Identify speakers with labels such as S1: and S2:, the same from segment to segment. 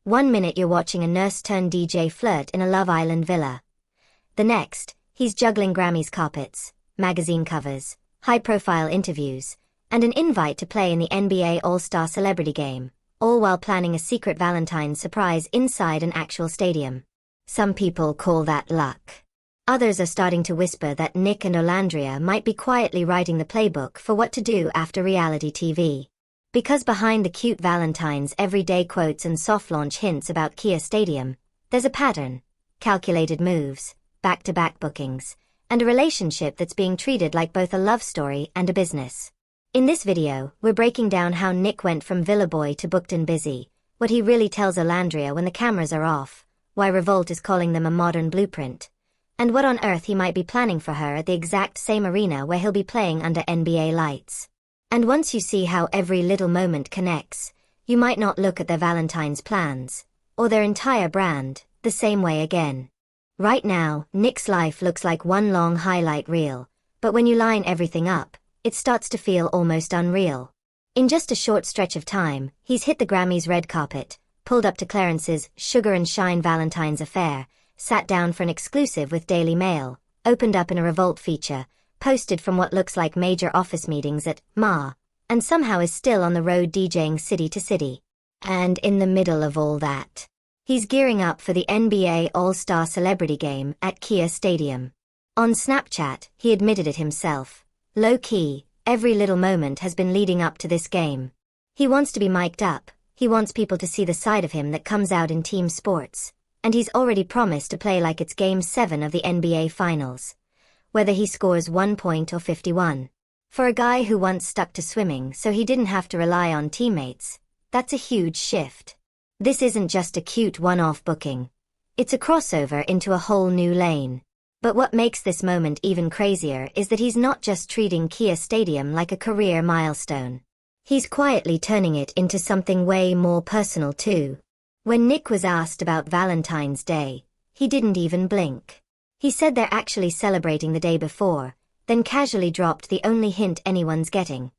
S1: One minute you're watching a nurse-turned-DJ flirt in a Love Island villa. The next, he's juggling Grammys carpets, magazine covers, high-profile interviews, and an invite to play in the NBA All-Star Celebrity Game, all while planning a secret Valentine's surprise inside an actual stadium. Some people call that luck. Others are starting to whisper that Nick and Olandria might be quietly writing the playbook for what to do after reality TV. Because behind the cute Valentine's everyday quotes and soft launch hints about Kia Stadium, there's a pattern, calculated moves, back-to-back bookings, and a relationship that's being treated like both a love story and a business. In this video, we're breaking down how Nick went from Villa Boy to booked and busy, what he really tells Olandria when the cameras are off, why Revolt is calling them a modern blueprint, and what on earth he might be planning for her at the exact same arena where he'll be playing under NBA lights. And once you see how every little moment connects, you might not look at their Valentine's plans, or their entire brand, the same way again. Right now, Nick's life looks like one long highlight reel, but when you line everything up, it starts to feel almost unreal. In just a short stretch of time, he's hit the Grammys red carpet, pulled up to Clarence's Sugar and Shine Valentine's affair, sat down for an exclusive with Daily Mail, opened up in a Revolt feature, posted from what looks like major office meetings at Ma, and somehow is still on the road DJing city to city. And in the middle of all that, he's gearing up for the NBA All-Star Celebrity Game at Kia Stadium. On Snapchat, he admitted it himself. Low-key, every little moment has been leading up to this game. He wants to be mic'd up, he wants people to see the side of him that comes out in team sports, and he's already promised to play like it's Game 7 of the NBA Finals, whether he scores 1 point or 51. For a guy who once stuck to swimming so he didn't have to rely on teammates, that's a huge shift. This isn't just a cute one-off booking. It's a crossover into a whole new lane. But what makes this moment even crazier is that he's not just treating Kia Stadium like a career milestone. He's quietly turning it into something way more personal too. When Nick was asked about Valentine's Day, he didn't even blink. He said they're actually celebrating the day before, then casually dropped the only hint anyone's getting.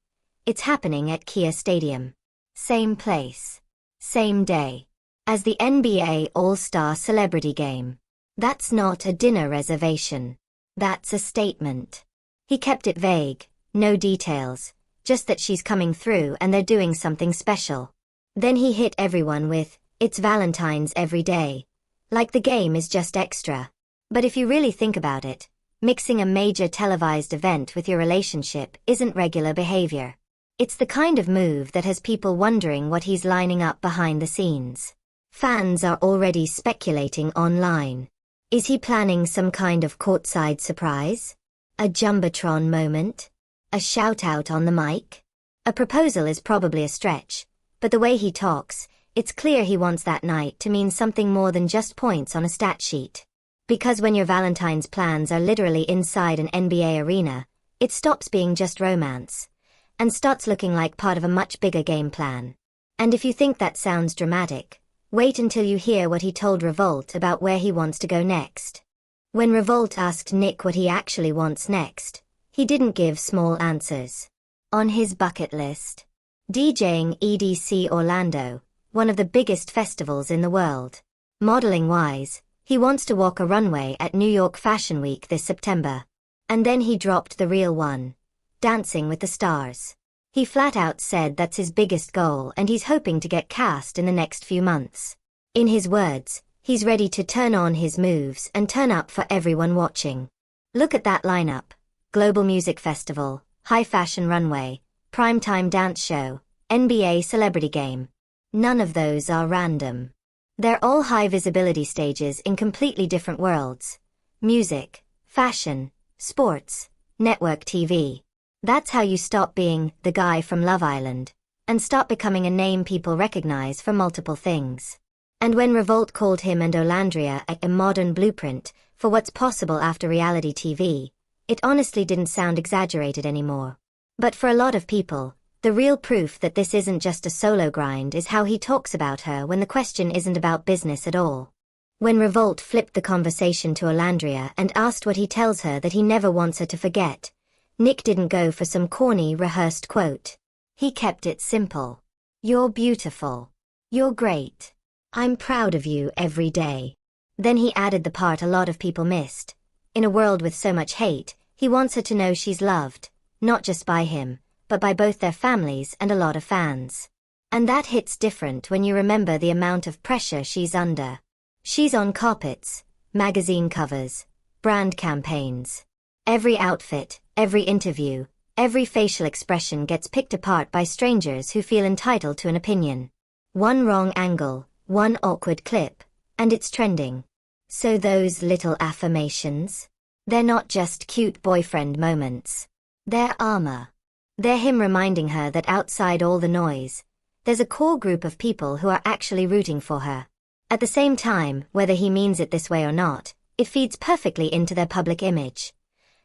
S1: It's happening at Kia Stadium. Same place. Same day. As the NBA All-Star Celebrity Game. That's not a dinner reservation. That's a statement. He kept it vague, no details, just that she's coming through and they're doing something special. Then he hit everyone with, "It's Valentine's every day." Like the game is just extra. But if you really think about it, mixing a major televised event with your relationship isn't regular behavior. It's the kind of move that has people wondering what he's lining up behind the scenes. Fans are already speculating online. Is he planning some kind of courtside surprise? A Jumbotron moment? A shout-out on the mic? A proposal is probably a stretch, but the way he talks, it's clear he wants that night to mean something more than just points on a stat sheet. Because when your Valentine's plans are literally inside an NBA arena, it stops being just romance, and starts looking like part of a much bigger game plan. And if you think that sounds dramatic, wait until you hear what he told Revolt about where he wants to go next. When Revolt asked Nick what he actually wants next, he didn't give small answers. On his bucket list, DJing EDC Orlando, one of the biggest festivals in the world. Modeling-wise, he wants to walk a runway at New York Fashion Week this September. And then he dropped the real one. Dancing with the Stars. He flat out said that's his biggest goal and he's hoping to get cast in the next few months. In his words, he's ready to turn on his moves and turn up for everyone watching. Look at that lineup. Global Music Festival, High Fashion Runway, Primetime Dance Show, NBA Celebrity Game. None of those are random. They're all high-visibility stages in completely different worlds. Music, fashion, sports, network TV. That's how you stop being the guy from Love Island, and start becoming a name people recognize for multiple things. And when Revolt called him and Olandria a modern blueprint for what's possible after reality TV, it honestly didn't sound exaggerated anymore. But for a lot of people, the real proof that this isn't just a solo grind is how he talks about her when the question isn't about business at all. When Revolt flipped the conversation to Olandria and asked what he tells her that he never wants her to forget, Nick didn't go for some corny, rehearsed quote. He kept it simple. "You're beautiful. You're great. I'm proud of you every day. Then he added the part a lot of people missed. In a world with so much hate, he wants her to know she's loved, not just by him, but by both their families and a lot of fans. And that hits different when you remember the amount of pressure she's under. She's on carpets, magazine covers, brand campaigns. Every outfit, every interview, every facial expression gets picked apart by strangers who feel entitled to an opinion. One wrong angle, one awkward clip, and it's trending. So those little affirmations? They're not just cute boyfriend moments. They're armor. They're him reminding her that outside all the noise, there's a core group of people who are actually rooting for her. At the same time, whether he means it this way or not, it feeds perfectly into their public image.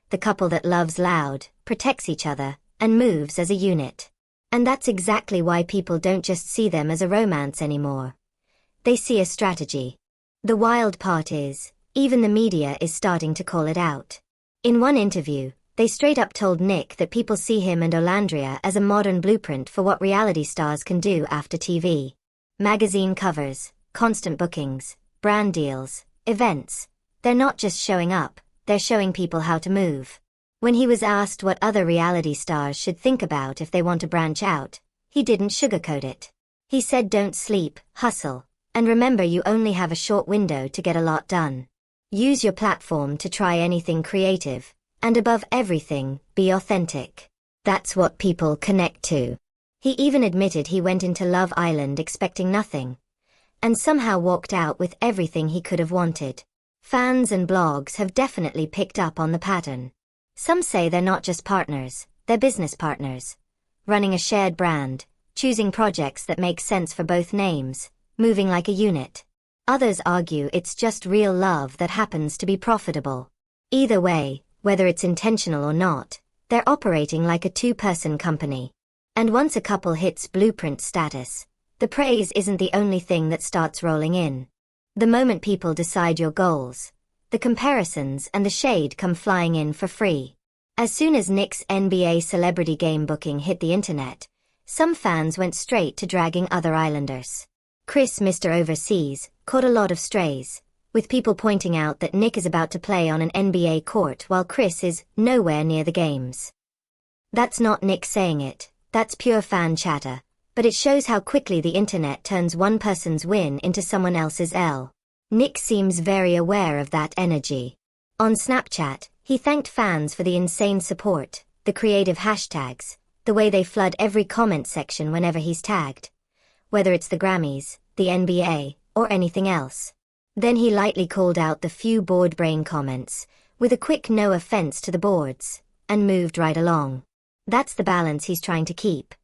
S1: The couple that loves loud, protects each other, and moves as a unit. And that's exactly why people don't just see them as a romance anymore. They see a strategy. The wild part is, even the media is starting to call it out. In one interview, they straight up told Nick that people see him and Olandria as a modern blueprint for what reality stars can do after TV. Magazine covers, constant bookings, brand deals, events. They're not just showing up, they're showing people how to move. When he was asked what other reality stars should think about if they want to branch out, he didn't sugarcoat it. He said don't sleep, hustle, and remember you only have a short window to get a lot done. Use your platform to try anything creative, and above everything, be authentic. That's what people connect to. He even admitted he went into Love Island expecting nothing, and somehow walked out with everything he could have wanted. Fans and blogs have definitely picked up on the pattern. Some say they're not just partners, they're business partners. Running a shared brand, choosing projects that make sense for both names, moving like a unit. Others argue it's just real love that happens to be profitable. Either way, whether it's intentional or not, they're operating like a two-person company. And once a couple hits blueprint status, the praise isn't the only thing that starts rolling in. The moment people decide your goals, the comparisons and the shade come flying in for free. As soon as Nick's NBA celebrity game booking hit the internet, some fans went straight to dragging other islanders. Chris, Mr. Overseas, caught a lot of strays, with people pointing out that Nick is about to play on an NBA court while Chris is nowhere near the games. That's not Nick saying it, that's pure fan chatter, but it shows how quickly the internet turns one person's win into someone else's L. Nick seems very aware of that energy. On Snapchat, he thanked fans for the insane support, the creative hashtags, the way they flood every comment section whenever he's tagged. Whether it's the Grammys, the NBA, or anything else. Then he lightly called out the few board brain comments, with a quick no offense to the boards, and moved right along. That's the balance he's trying to keep.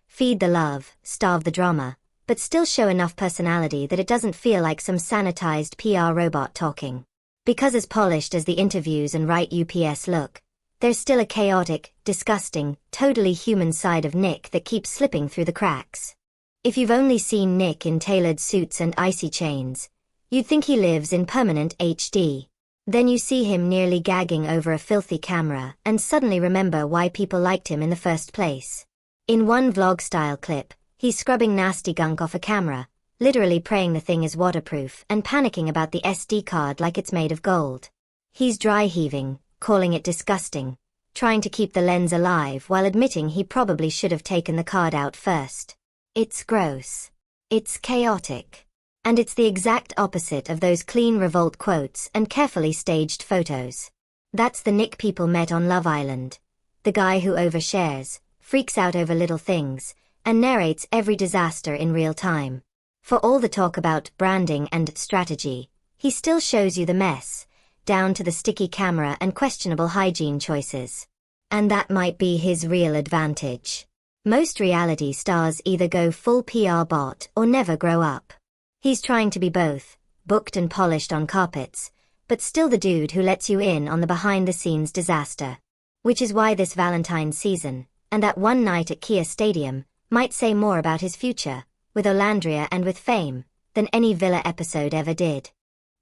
S1: Feed the love, starve the drama, but still show enough personality that it doesn't feel like some sanitized PR robot talking. Because as polished as the interviews and right UPS look, there's still a chaotic, disgusting, totally human side of Nick that keeps slipping through the cracks. If you've only seen Nick in tailored suits and icy chains, you'd think he lives in permanent HD. Then you see him nearly gagging over a filthy camera and suddenly remember why people liked him in the first place. In one vlog-style clip, he's scrubbing nasty gunk off a camera, literally praying the thing is waterproof and panicking about the SD card like it's made of gold. He's dry heaving, calling it disgusting, trying to keep the lens alive while admitting he probably should have taken the card out first. It's gross. It's chaotic. And it's the exact opposite of those clean revolt quotes and carefully staged photos. That's the Nick people met on Love Island. The guy who overshares, freaks out over little things, and narrates every disaster in real time. For all the talk about branding and strategy, he still shows you the mess, down to the sticky camera and questionable hygiene choices. And that might be his real advantage. Most reality stars either go full PR bot or never grow up. He's trying to be both, booked and polished on carpets, but still the dude who lets you in on the behind-the-scenes disaster. Which is why this Valentine season, and that one night at Kia Stadium, might say more about his future, with Olandria and with fame, than any Villa episode ever did.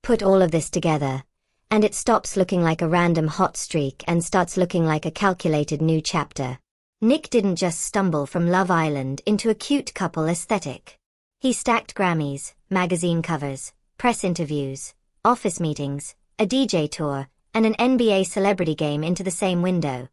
S1: Put all of this together, and it stops looking like a random hot streak and starts looking like a calculated new chapter. Nick didn't just stumble from Love Island into a cute couple aesthetic. He stacked Grammys, magazine covers, press interviews, office meetings, a DJ tour, and an NBA celebrity game into the same window.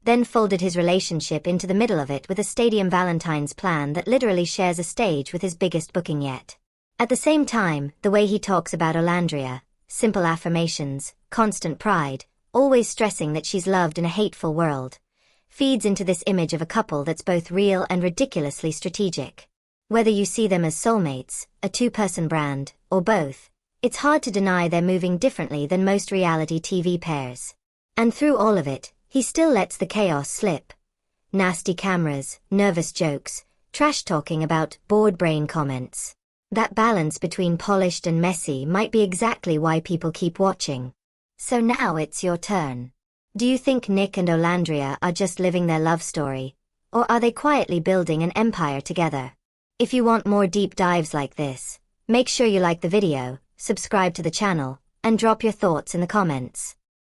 S1: Then folded his relationship into the middle of it with a stadium Valentine's plan that literally shares a stage with his biggest booking yet. At the same time, the way he talks about Olandria, simple affirmations, constant pride, always stressing that she's loved in a hateful world, feeds into this image of a couple that's both real and ridiculously strategic. Whether you see them as soulmates, a two-person brand, or both, it's hard to deny they're moving differently than most reality TV pairs. And through all of it, he still lets the chaos slip. Nasty cameras, nervous jokes, trash-talking about bored brain comments. That balance between polished and messy might be exactly why people keep watching. So now it's your turn. Do you think Nick and Olandria are just living their love story? Or are they quietly building an empire together? If you want more deep dives like this, make sure you like the video, subscribe to the channel, and drop your thoughts in the comments.